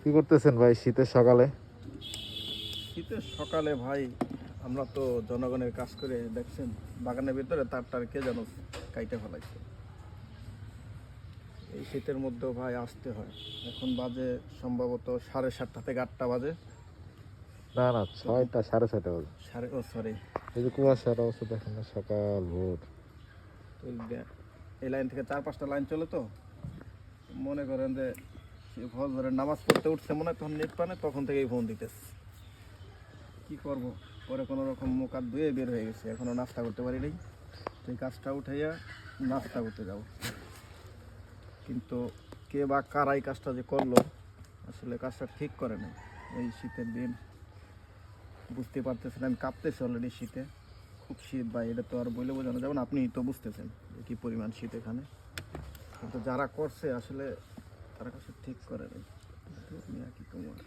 কি করতেছেন ভাই শীতের সকালে? শীতের সকালে ভাই আমরা তো জনগণের কাজ করে দেখছেন বাগানের ভিতরে তার কে যেন কাইটে ফেলাইছে। এই শীতের মধ্যেও ভাই আসতে হয়। এখন বাজে সম্ভবত 7:30 থেকে 8টা বাজে। না না, 6টা 6:30 বাজে। সরি, এই যে কুয়াশার অবস্থা দেখেন না, সকাল ভোর। এই লাইন থেকে 4-5টা লাইন চলে তো মনে করেন যে ফজরের নামাজ পড়তে উঠছে মনে হয়, তখন নেট পানে তখন থেকেই ফোন দিতেছে। কি করব, পরে কোনো রকম মুখ হাত ধুয়ে বের হয়ে গেছে, এখনো নাস্তা করতে পারি নাই। তো এই কাজটা উঠাইয়া নাস্তা করতে যাব, কিন্তু কে বা কারা এই কাজটা যে করলো আসলে কাজটা ঠিক করে নাই। এই শীতের দিন বুঝতে পারতেছেন, আমি কাঁপতেছি অলরেডি শীতে। খুব শীত ভাই, এটা তো আর বলে বোঝানো যাবে না, আপনি তো বুঝতেছেন যে কী পরিমাণ শীত এখানে। কিন্তু যারা করছে আসলে তারা কাছে ঠিক করে নেই। কি তোমার